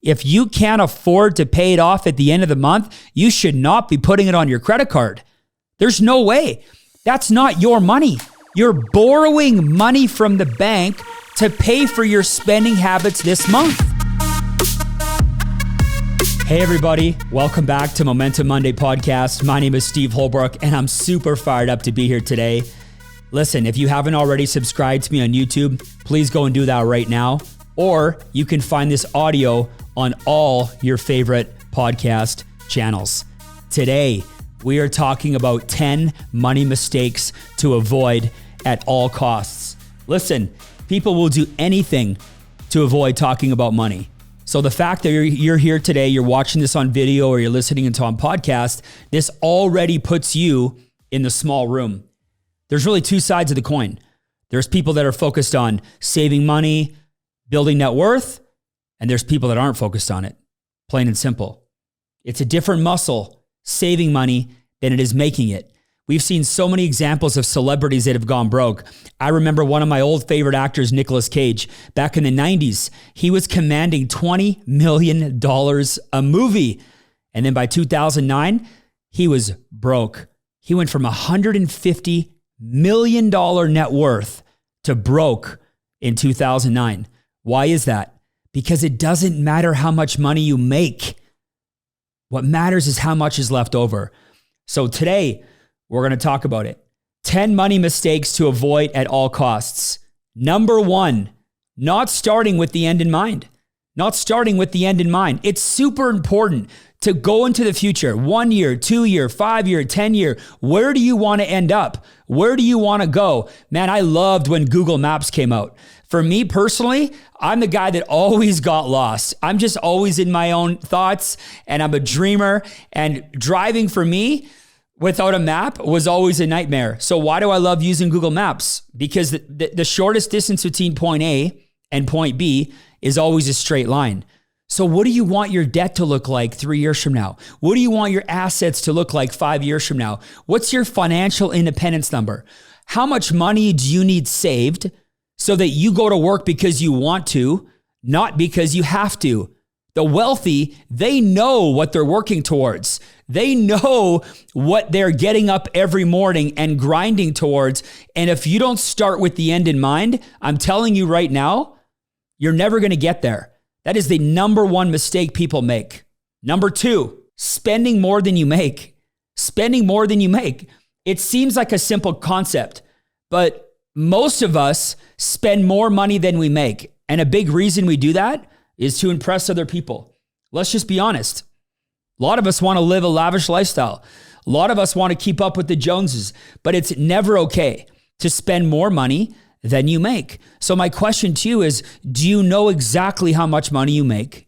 If you can't afford to pay it off at the end of the month, you should not be putting it on your credit card. There's no way. That's not your money. You're borrowing money from the bank to pay for your spending habits this month. Hey everybody, welcome back to Momentum Monday podcast. My name is Steve Holbrook and I'm super fired up to be here today. Listen, if you haven't already subscribed to me on YouTube, please go and do that right now. Or you can find this audio on all your favorite podcast channels. Today, we are talking about 10 money mistakes to avoid at all costs. Listen, people will do anything to avoid talking about money. So the fact that you're here today, you're watching this on video or you're listening to on podcast, this already puts you in the small room. There's really two sides of the coin. There's people that are focused on saving money, building net worth, and there's people that aren't focused on it, plain and simple. It's a different muscle, saving money, than it is making it. We've seen so many examples of celebrities that have gone broke. I remember one of my old favorite actors, Nicolas Cage, back in the 90s, he was commanding $20 million a movie. And then by 2009, he was broke. He went from $150 million net worth to broke in 2009. Why is that? Because it doesn't matter how much money you make. What matters is how much is left over. So today, we're going to talk about it. 10 money mistakes to avoid at all costs. Number one, not starting with the end in mind. Not starting with the end in mind. It's super important to go into the future. 1 year, 2 year, 5 year, 10 year. Where do you want to end up? Where do you want to go? Man, I loved when Google Maps came out. For me personally, I'm the guy that always got lost. I'm just always in my own thoughts and I'm a dreamer, and driving for me without a map was always a nightmare. So why do I love using Google Maps? Because the shortest distance between point A and point B is always a straight line. So what do you want your debt to look like 3 years from now? What do you want your assets to look like 5 years from now? What's your financial independence number? How much money do you need saved so that you go to work because you want to, not because you have to? The wealthy, they know what they're working towards. They know what they're getting up every morning and grinding towards. And if you don't start with the end in mind, I'm telling you right now, you're never going to get there. That is the number one mistake people make. Number two, spending more than you make. Spending more than you make. It seems like a simple concept, but most of us spend more money than we make. And a big reason we do that is to impress other people. Let's just be honest. A lot of us want to live a lavish lifestyle. A lot of us want to keep up with the Joneses, but it's never okay to spend more money than you make. So my question to you is, do you know exactly how much money you make?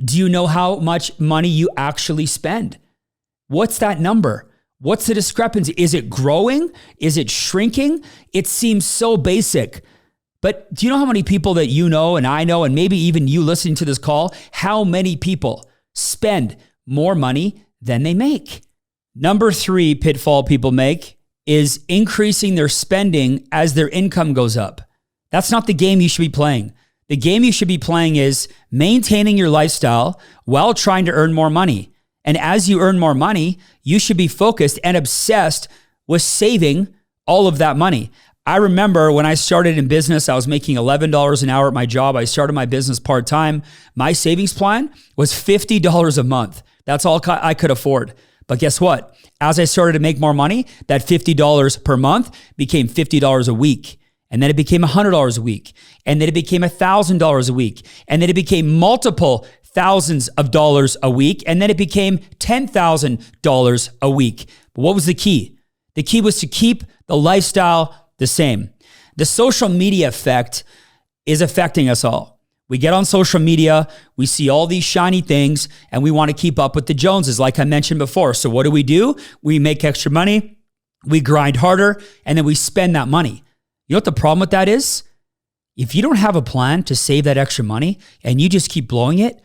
Do you know how much money you actually spend? What's that number? What's the discrepancy? Is it growing? Is it shrinking? It seems so basic. But do you know how many people that you know and I know, and maybe even you listening to this call, how many people spend more money than they make? Number three pitfall people make is increasing their spending as their income goes up. That's not the game you should be playing. The game you should be playing is maintaining your lifestyle while trying to earn more money. And as you earn more money, you should be focused and obsessed with saving all of that money. I remember when I started in business, I was making $11 an hour at my job. I started my business part-time. My savings plan was $50 a month. That's all I could afford. But guess what? As I started to make more money, that $50 per month became $50 a week. And then it became $100 a week. And then it became $1,000 a week. And then it became multiple thousands of dollars a week. And then it became $10,000 a week. But what was the key? The key was to keep the lifestyle the same. The social media effect is affecting us all. We get on social media, we see all these shiny things, and we want to keep up with the Joneses, like I mentioned before. So what do? We make extra money, we grind harder, and then we spend that money. You know what the problem with that is? If you don't have a plan to save that extra money and you just keep blowing it,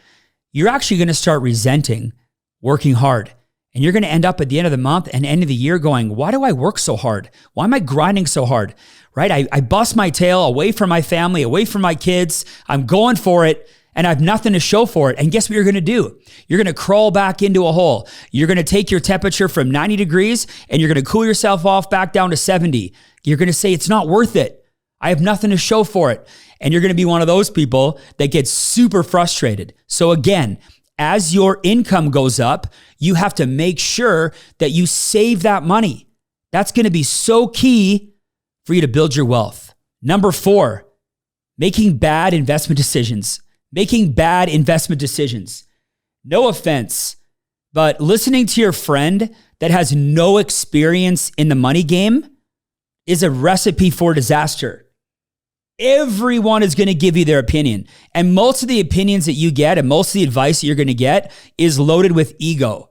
you're actually going to start resenting working hard. And you're going to end up at the end of the month and end of the year going, why do I work so hard? Why am I grinding so hard? Right? I bust my tail away from my family, away from my kids. I'm going for it. and I have nothing to show for it. And guess what you're going to do? You're going to crawl back into a hole. You're going to take your temperature from 90 degrees and you're going to cool yourself off back down to 70. You're going to say, it's not worth it. I have nothing to show for it. And you're going to be one of those people that gets super frustrated. So again, as your income goes up, you have to make sure that you save that money. That's going to be so key for you to build your wealth. Number 4, making bad investment decisions. Making bad investment decisions. No offense, but listening to your friend that has no experience in the money game is a recipe for disaster. Everyone is going to give you their opinion. And most of the opinions that you get and most of the advice that you're going to get is loaded with ego.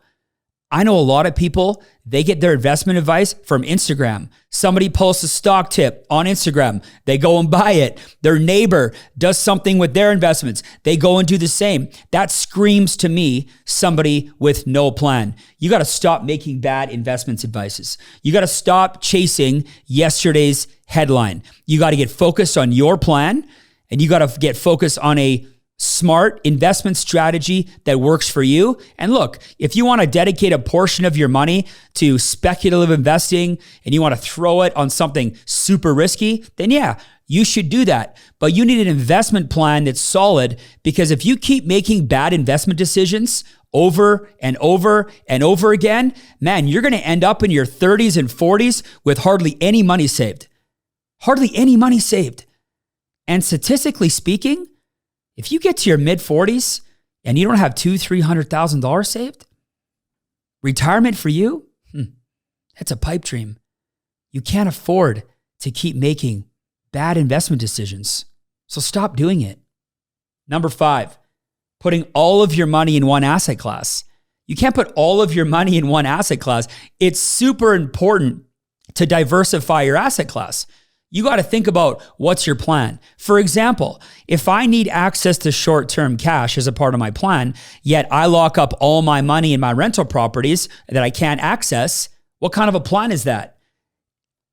I know a lot of people, they get their investment advice from Instagram. Somebody posts a stock tip on Instagram. They go and buy it. Their neighbor does something with their investments. They go and do the same. That screams to me somebody with no plan. You got to stop making bad investments advices. You got to stop chasing yesterday's headline. You got to get focused on your plan, and you got to get focused on a smart investment strategy that works for you. And look, if you want to dedicate a portion of your money to speculative investing and you want to throw it on something super risky, then yeah, you should do that. But you need an investment plan that's solid, because if you keep making bad investment decisions over and over and over again, man, you're going to end up in your 30s and 40s with hardly any money saved. Hardly any money saved. And statistically speaking, if you get to your mid-40s and you don't have $200,000-$300,000 saved, retirement for you, that's a pipe dream. You can't afford to keep making bad investment decisions. So stop doing it. Number 5, putting all of your money in one asset class. You can't put all of your money in one asset class. It's super important to diversify your asset class. You got to think about what's your plan. For example, if I need access to short-term cash as a part of my plan, yet I lock up all my money in my rental properties that I can't access, what kind of a plan is that?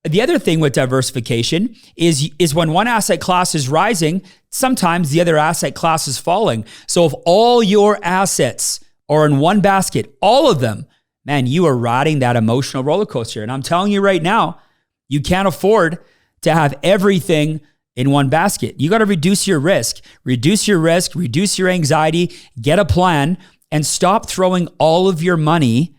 The other thing with diversification is when one asset class is rising, sometimes the other asset class is falling. So if all your assets are in one basket, all of them, man, you are riding that emotional roller coaster. And I'm telling you right now, you can't afford to have everything in one basket. You got to reduce your risk, reduce your anxiety, get a plan, and stop throwing all of your money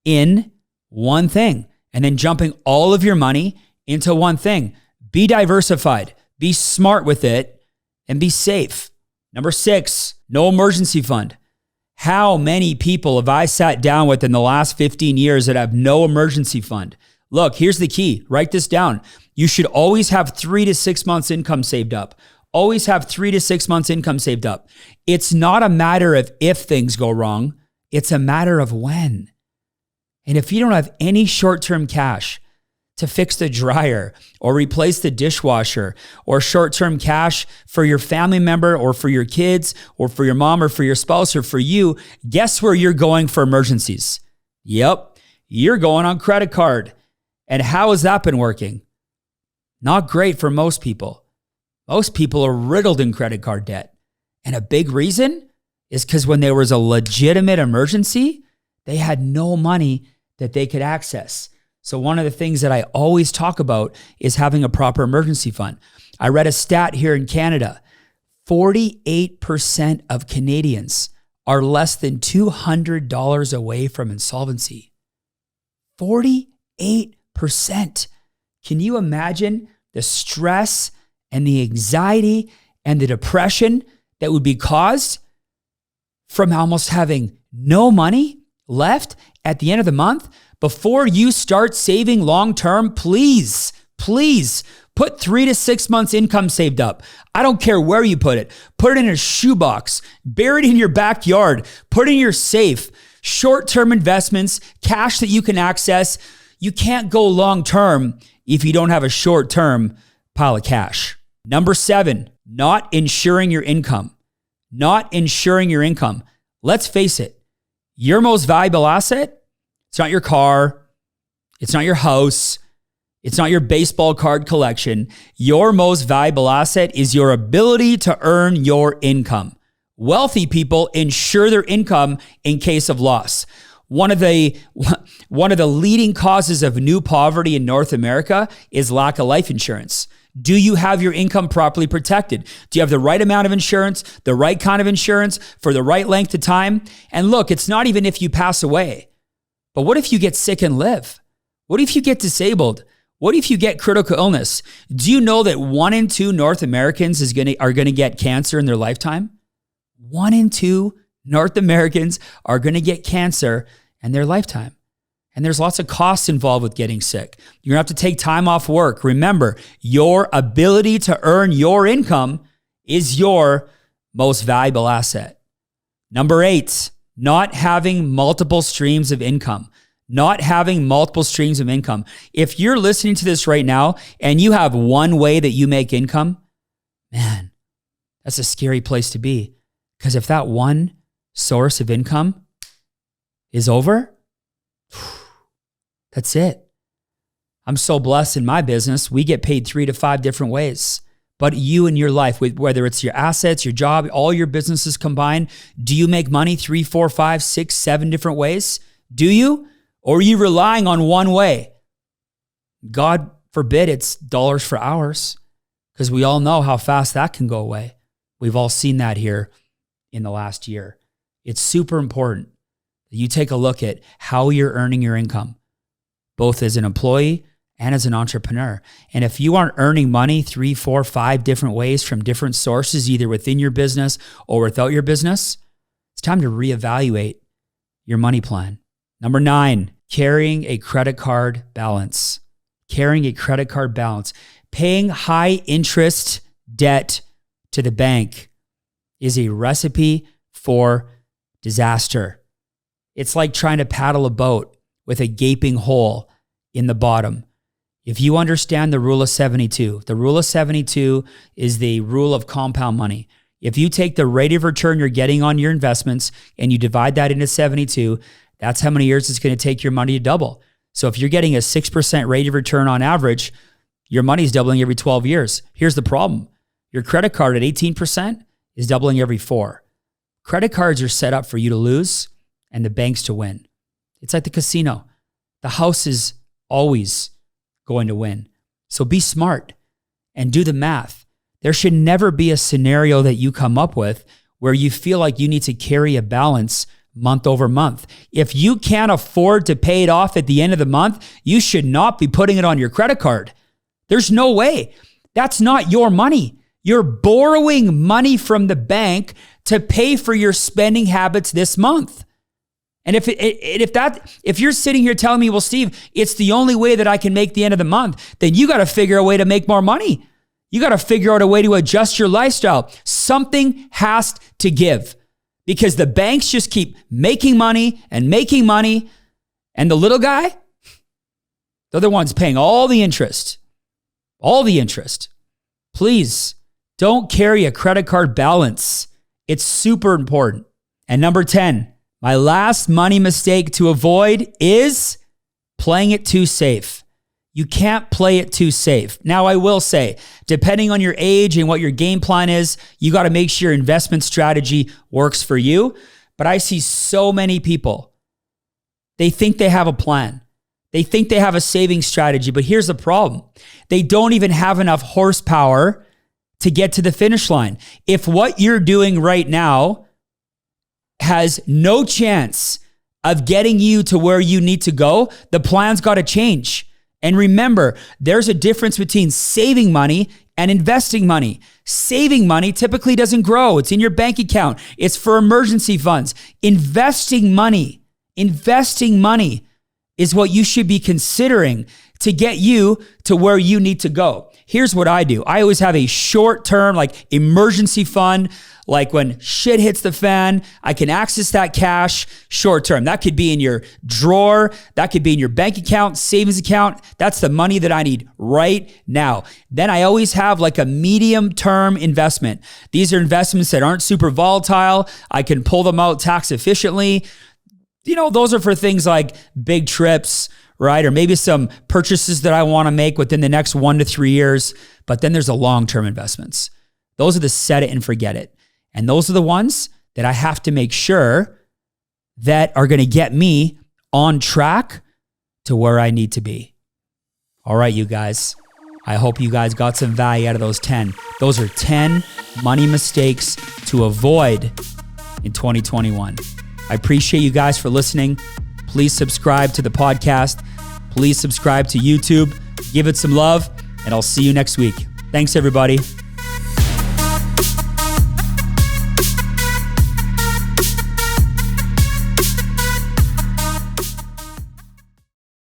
in one thing and then jumping all of your money into one thing. Be diversified, be smart with it, and be safe. Number 6, no emergency fund. How many people have I sat down with in the last 15 years that have no emergency fund? Look, here's the key. Write this down. You should always have 3 to 6 months income saved up. Always have 3 to 6 months income saved up. It's not a matter of if things go wrong. It's a matter of when. And if you don't have any short-term cash to fix the dryer or replace the dishwasher, or short-term cash for your family member or for your kids or for your mom or for your spouse or for you, guess where you're going for emergencies? Yep, you're going on credit card. And how has that been working? Not great for most people. Most people are riddled in credit card debt. And a big reason is because when there was a legitimate emergency, they had no money that they could access. So one of the things that I always talk about is having a proper emergency fund. I read a stat here in Canada. 48% of Canadians are less than $200 away from insolvency. 48%. Can you imagine the stress and the anxiety and the depression that would be caused from almost having no money left at the end of the month? Before you start saving long-term, please put 3 to 6 months income saved up. I don't care where you put it. Put it in a shoebox, bury it in your backyard, put it in your safe. Short-term investments, cash that you can access. You can't go long-term if you don't have a short-term pile of cash. Number 7, not insuring your income. Not insuring your income. Let's face it, your most valuable asset, it's not your car, it's not your house, it's not your baseball card collection. Your most valuable asset is your ability to earn your income. Wealthy people insure their income in case of loss. One of the leading causes of new poverty in North America is lack of life insurance. Do you have your income properly protected? Do you have the right amount of insurance, the right kind of insurance for the right length of time? And look, it's not even if you pass away, but what if you get sick and live? What if you get disabled? What if you get critical illness? Do you know that 1 in 2 North Americans are going to get cancer in their lifetime? 1 in 2 North Americans are going to get cancer in their lifetime. And there's lots of costs involved with getting sick. You're going to have to take time off work. Remember, your ability to earn your income is your most valuable asset. Number 8, not having multiple streams of income. Not having multiple streams of income. If you're listening to this right now and you have one way that you make income, man, that's a scary place to be. Because if that one source of income is over, that's it. I'm so blessed in my business. We get paid 3 to 5 different ways. But you in your life, whether it's your assets, your job, all your businesses combined, do you make money 3, 4, 5, 6, 7 different ways? Do you? Or are you relying on one way? God forbid it's dollars for hours, because we all know how fast that can go away. We've all seen that here in the last year. It's super important that you take a look at how you're earning your income, both as an employee and as an entrepreneur. And if you aren't earning money 3, 4, 5 different ways from different sources, either within your business or without your business, it's time to reevaluate your money plan. Number 9, carrying a credit card balance. Carrying a credit card balance. Paying high interest debt to the bank is a recipe for disaster. It's like trying to paddle a boat with a gaping hole in the bottom. If you understand the rule of 72, the rule of 72 is the rule of compound money. If you take the rate of return you're getting on your investments and you divide that into 72, that's how many years it's going to take your money to double. So if you're getting a 6% rate of return on average, your money's doubling every 12 years. Here's the problem. Your credit card at 18% is doubling every 4. Credit cards are set up for you to lose and the banks to win. It's like the casino. The house is always going to win. So be smart and do the math. There should never be a scenario that you come up with where you feel like you need to carry a balance month over month. If you can't afford to pay it off at the end of the month, you should not be putting it on your credit card. There's no way. That's not your money. You're borrowing money from the bank to pay for your spending habits this month. And if you're sitting here telling me, well, Steve, it's the only way that I can make the end of the month, then you got to figure a way to make more money. You got to figure out a way to adjust your lifestyle. Something has to give. Because the banks just keep making money. And the little guy, they're the ones paying all the interest. Please don't carry a credit card balance. It's super important. And number 10, my last money mistake to avoid is playing it too safe. You can't play it too safe. Now, I will say, depending on your age and what your game plan is, you got to make sure your investment strategy works for you. But I see so many people, they think they have a plan. They think they have a saving strategy, but here's the problem. They don't even have enough horsepower to get to the finish line. If what you're doing right now has no chance of getting you to where you need to go, the plan's got to change. And remember, there's a difference between saving money and investing money. Saving money typically doesn't grow. It's in your bank account. It's for emergency funds. Investing money is what you should be considering to get you to where you need to go. Here's what I do. I always have a short-term, like emergency fund. Like when shit hits the fan, I can access that cash short-term. That could be in your drawer. That could be in your bank account, savings account. That's the money that I need right now. Then I always have like a medium-term investment. These are investments that aren't super volatile. I can pull them out tax efficiently. You know, those are for things like big trips, right? Or maybe some purchases that I want to make within the next 1 to 3 years. But then there's the long-term investments. Those are the set it and forget it. And those are the ones that I have to make sure that are going to get me on track to where I need to be. All right, you guys. I hope you guys got some value out of those 10. Those are 10 money mistakes to avoid in 2021. I appreciate you guys for listening. Please subscribe to the podcast. Please subscribe to YouTube. Give it some love, and I'll see you next week. Thanks, everybody.